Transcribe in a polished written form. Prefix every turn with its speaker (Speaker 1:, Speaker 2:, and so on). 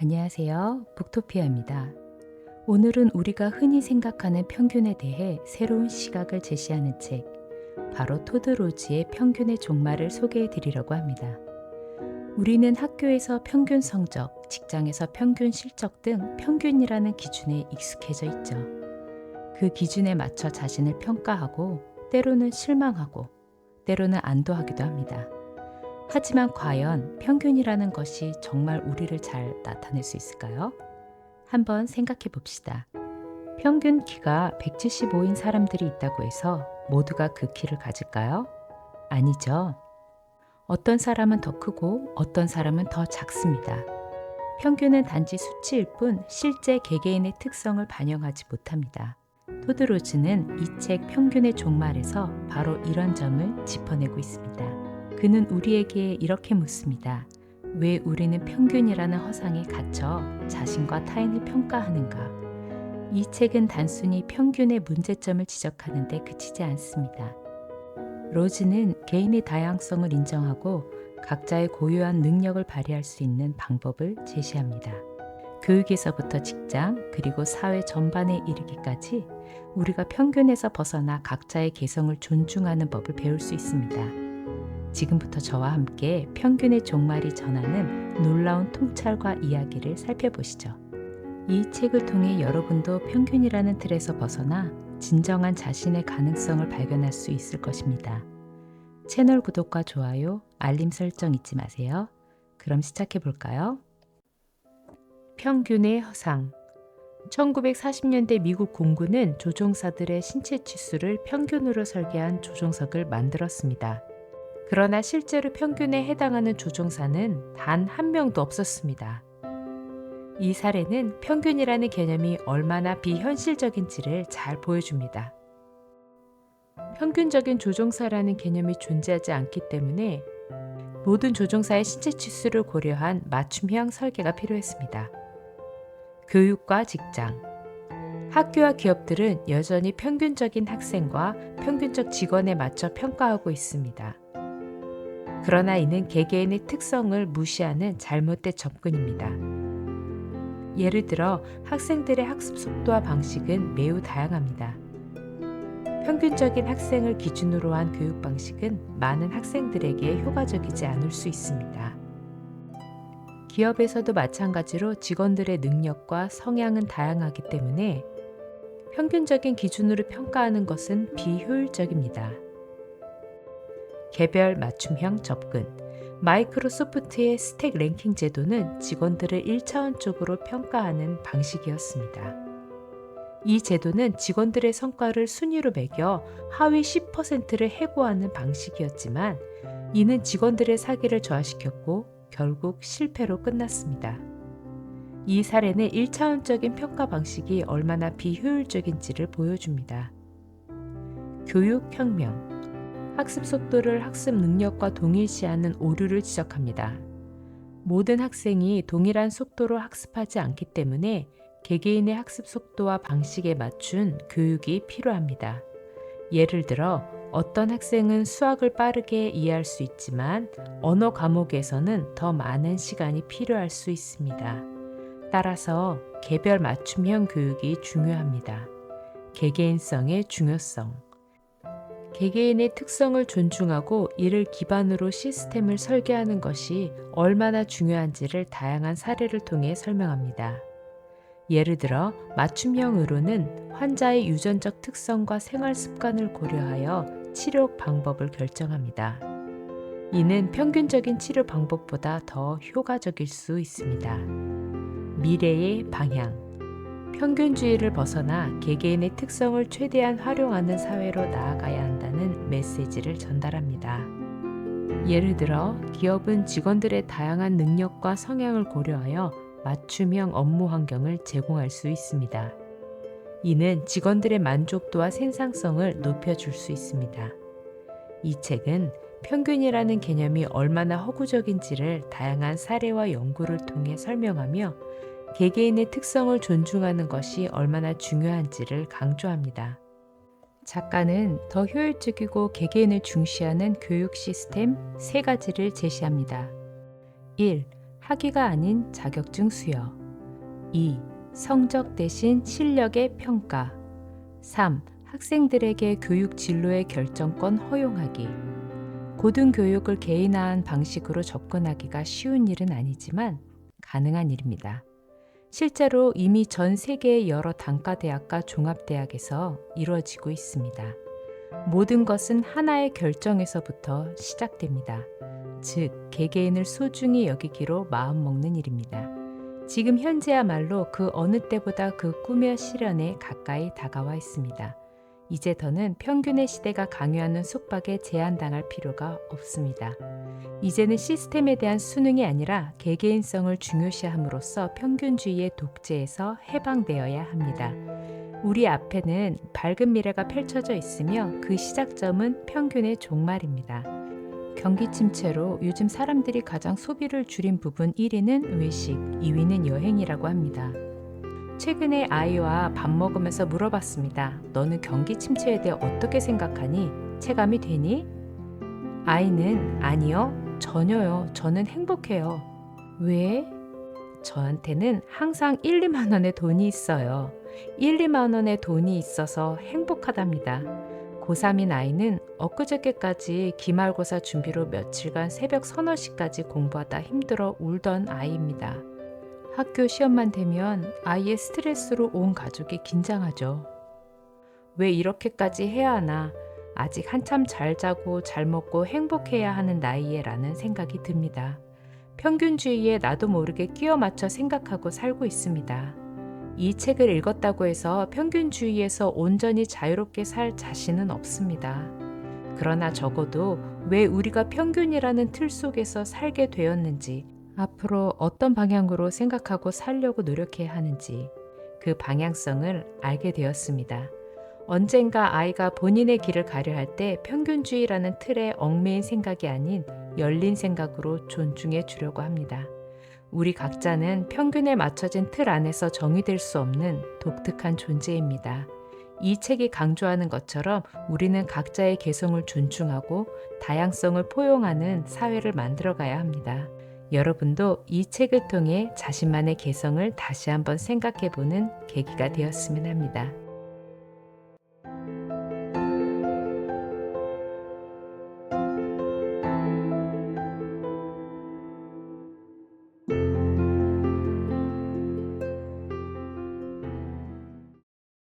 Speaker 1: 안녕하세요. 북토피아입니다. 오늘은 우리가 흔히 생각하는 평균에 대해 새로운 시각을 제시하는 책, 바로 토드 로즈의 평균의 종말을 소개해 드리려고 합니다. 우리는 학교에서 평균 성적, 직장에서 평균 실적 등 평균이라는 기준에 익숙해져 있죠. 그 기준에 맞춰 자신을 평가하고, 때로는 실망하고, 때로는 안도하기도 합니다. 하지만 과연 평균이라는 것이 정말 우리를 잘 나타낼 수 있을까요? 한번 생각해 봅시다. 평균 키가 175인 사람들이 있다고 해서 모두가 그 키를 가질까요? 아니죠. 어떤 사람은 더 크고 어떤 사람은 더 작습니다. 평균은 단지 수치일 뿐 실제 개개인의 특성을 반영하지 못합니다. 토드 로즈는 이 책 평균의 종말에서 바로 이런 점을 짚어내고 있습니다. 그는 우리에게 이렇게 묻습니다. 왜 우리는 평균이라는 허상에 갇혀 자신과 타인을 평가하는가? 이 책은 단순히 평균의 문제점을 지적하는 데 그치지 않습니다. 로즈는 개인의 다양성을 인정하고 각자의 고유한 능력을 발휘할 수 있는 방법을 제시합니다. 교육에서부터 직장, 그리고 사회 전반에 이르기까지 우리가 평균에서 벗어나 각자의 개성을 존중하는 법을 배울 수 있습니다. 지금부터 저와 함께 평균의 종말이 전하는 놀라운 통찰과 이야기를 살펴보시죠. 이 책을 통해 여러분도 평균이라는 틀에서 벗어나 진정한 자신의 가능성을 발견할 수 있을 것입니다. 채널 구독과 좋아요, 알림 설정 잊지 마세요. 그럼 시작해 볼까요? 평균의 허상. 1940년대 미국 공군은 조종사들의 신체 치수를 평균으로 설계한 조종석을 만들었습니다. 그러나 실제로 평균에 해당하는 조종사는 단 한 명도 없었습니다. 이 사례는 평균이라는 개념이 얼마나 비현실적인지를 잘 보여줍니다. 평균적인 조종사라는 개념이 존재하지 않기 때문에 모든 조종사의 신체 치수를 고려한 맞춤형 설계가 필요했습니다. 교육과 직장. 학교와 기업들은 여전히 평균적인 학생과 평균적 직원에 맞춰 평가하고 있습니다. 그러나 이는 개개인의 특성을 무시하는 잘못된 접근입니다. 예를 들어 학생들의 학습 속도와 방식은 매우 다양합니다. 평균적인 학생을 기준으로 한 교육 방식은 많은 학생들에게 효과적이지 않을 수 있습니다. 기업에서도 마찬가지로 직원들의 능력과 성향은 다양하기 때문에 평균적인 기준으로 평가하는 것은 비효율적입니다. 개별 맞춤형 접근. 마이크로소프트의 스택 랭킹 제도는 직원들을 1차원적으로 평가하는 방식이었습니다. 이 제도는 직원들의 성과를 순위로 매겨 하위 10%를 해고하는 방식이었지만 이는 직원들의 사기를 저하시켰고 결국 실패로 끝났습니다. 이 사례는 1차원적인 평가 방식이 얼마나 비효율적인지를 보여줍니다. 교육혁명. 학습 속도를 학습 능력과 동일시하는 오류를 지적합니다. 모든 학생이 동일한 속도로 학습하지 않기 때문에 개개인의 학습 속도와 방식에 맞춘 교육이 필요합니다. 예를 들어 어떤 학생은 수학을 빠르게 이해할 수 있지만 언어 과목에서는 더 많은 시간이 필요할 수 있습니다. 따라서 개별 맞춤형 교육이 중요합니다. 개개인성의 중요성. 개개인의 특성을 존중하고 이를 기반으로 시스템을 설계하는 것이 얼마나 중요한지를 다양한 사례를 통해 설명합니다. 예를 들어 맞춤형 의료는 환자의 유전적 특성과 생활 습관을 고려하여 치료 방법을 결정합니다. 이는 평균적인 치료 방법보다 더 효과적일 수 있습니다. 미래의 방향. 평균주의를 벗어나 개개인의 특성을 최대한 활용하는 사회로 나아가야 한다는 메시지를 전달합니다. 예를 들어 기업은 직원들의 다양한 능력과 성향을 고려하여 맞춤형 업무 환경을 제공할 수 있습니다. 이는 직원들의 만족도와 생산성을 높여줄 수 있습니다. 이 책은 평균이라는 개념이 얼마나 허구적인지를 다양한 사례와 연구를 통해 설명하며 개개인의 특성을 존중하는 것이 얼마나 중요한지를 강조합니다. 작가는 더 효율적이고 개개인을 중시하는 교육 시스템 3가지를 제시합니다. 1. 학위가 아닌 자격증 수여. 2. 성적 대신 실력의 평가. 3. 학생들에게 교육 진로의 결정권 허용하기. 고등교육을 개인화한 방식으로 접근하기가 쉬운 일은 아니지만 가능한 일입니다. 실제로 이미 전 세계의 여러 단과대학과 종합대학에서 이루어지고 있습니다. 모든 것은 하나의 결정에서부터 시작됩니다. 즉, 개개인을 소중히 여기기로 마음먹는 일입니다. 지금 현재야말로 그 어느 때보다 그 꿈의 실현에 가까이 다가와 있습니다. 이제 더는 평균의 시대가 강요하는 속박에 제한당할 필요가 없습니다. 이제는 시스템에 대한 순응이 아니라 개개인성을 중요시함으로써 평균주의의 독재에서 해방되어야 합니다. 우리 앞에는 밝은 미래가 펼쳐져 있으며 그 시작점은 평균의 종말입니다. 경기 침체로 요즘 사람들이 가장 소비를 줄인 부분 1위는 외식, 2위는 여행이라고 합니다. 최근에 아이와 밥 먹으면서 물어봤습니다. 너는 경기 침체에 대해 어떻게 생각하니? 체감이 되니? 아이는 아니요, 전혀요. 저는 행복해요. 왜? 저한테는 항상 1, 2만 원의 돈이 있어요. 1, 2만 원의 돈이 있어서 행복하답니다. 고3인 아이는 엊그저께까지 기말고사 준비로 며칠간 새벽 서너 시까지 공부하다 힘들어 울던 아이입니다. 학교 시험만 되면 아이의 스트레스로 온 가족이 긴장하죠. 왜 이렇게까지 해야 하나? 아직 한참 잘 자고 잘 먹고 행복해야 하는 나이에 라는 생각이 듭니다. 평균주의에 나도 모르게 끼워 맞춰 생각하고 살고 있습니다. 이 책을 읽었다고 해서 평균주의에서 온전히 자유롭게 살 자신은 없습니다. 그러나 적어도 왜 우리가 평균이라는 틀 속에서 살게 되었는지, 앞으로 어떤 방향으로 생각하고 살려고 노력해야 하는지 그 방향성을 알게 되었습니다. 언젠가 아이가 본인의 길을 가려 할 때 평균주의라는 틀에 얽매인 생각이 아닌 열린 생각으로 존중해 주려고 합니다. 우리 각자는 평균에 맞춰진 틀 안에서 정의될 수 없는 독특한 존재입니다. 이 책이 강조하는 것처럼 우리는 각자의 개성을 존중하고 다양성을 포용하는 사회를 만들어가야 합니다. 여러분도 이 책을 통해 자신만의 개성을 다시 한번 생각해보는 계기가 되었으면 합니다.